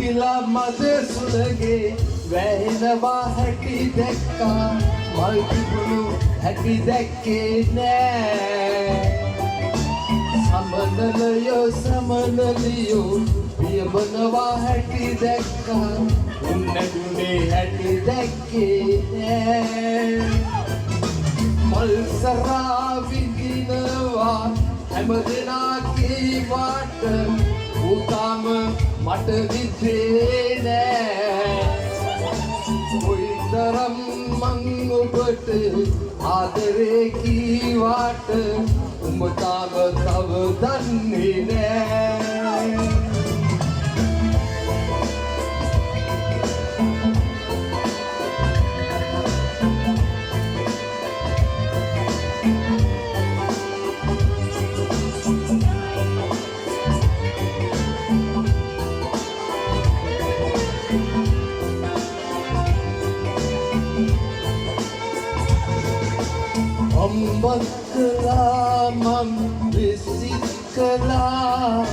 පිපිලා මද සුළගේ වැහෙනවා හැටි දැක්කා මල් පිපුණු හැටි දැක්කේ නෑ සමනලයෝ සමනලියෝ පියඹනවා හැටි දැක්කා උන්නැදුනේ හැටි දැක්කේ නෑ මල් සරා විඳිනවා හැමදෙනා කීවාට උතාම මට විද්දේ නෑ කොයිතරම් මං ඔබට ආදරේ කීවාට උඹ තාම තව දන්නේ නෑ Ambak kelamam bisiklah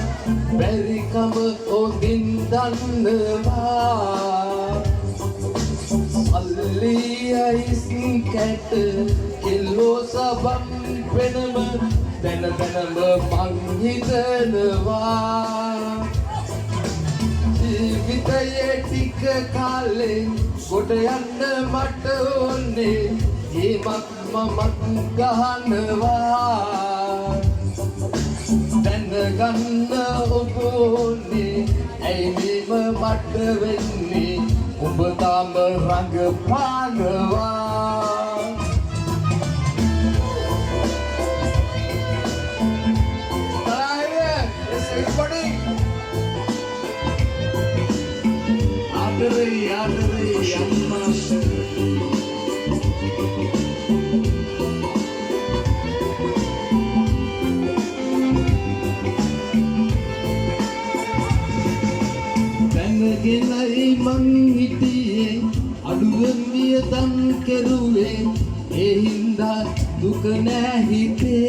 beri kamu odin dan nevah Alia isin kata kilo sabam penama dana panggil nevah ජීවිතයේ ටික කාලෙන් කොට යන්න මට ඕනේ ඒමත් මමත් ගහනවා දැනගන්න ඔබ ඕනේ ඇයි මෙම මට වෙන්නේ ඔබ තාම රඟපානවා Adri amma Tanagenai mang hitiye aduwen viyadan keruwe e hinda duka naha hithe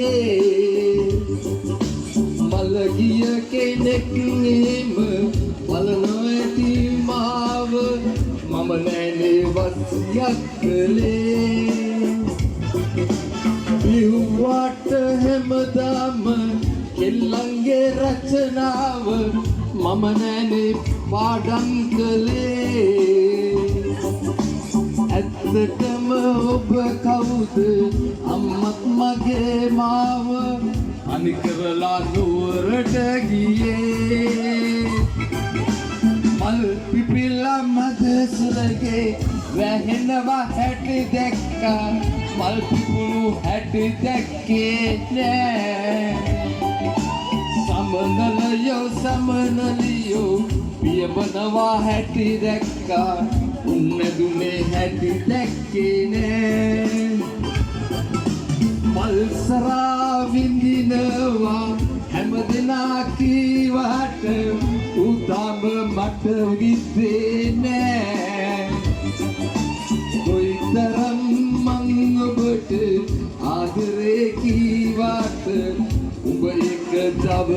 malagiya kenek ehema balano ඇති මාව මම නෑනේ වස්යක් කළේ බිහුවට හැමදාම කෙල්ලන්ගේ රචනාව මම නෑනේ පාඩම් කළේ ඇත්තටම ඔබ කවුද අම්මත් මගේ මාව අනිකරලා නුවරට ගියේ මල් පිපිලා මද සුළගේ වැහෙනවා හැටි දැක්කා මල් පිපුණු හැටි දැක්කේ නෑ සමනලයෝ සමනලියෝ පියඹනවා හැටි දැක්කා උන්නැදුනේ හැටි දැක්කේ නෑ මල් සරා විඳිනවා හැමදෙනා කීවාට උතාම මට විද්දේ නෑ කොයිතරම් මං ඔබට ආදරේ කීවාට උඹ එක තව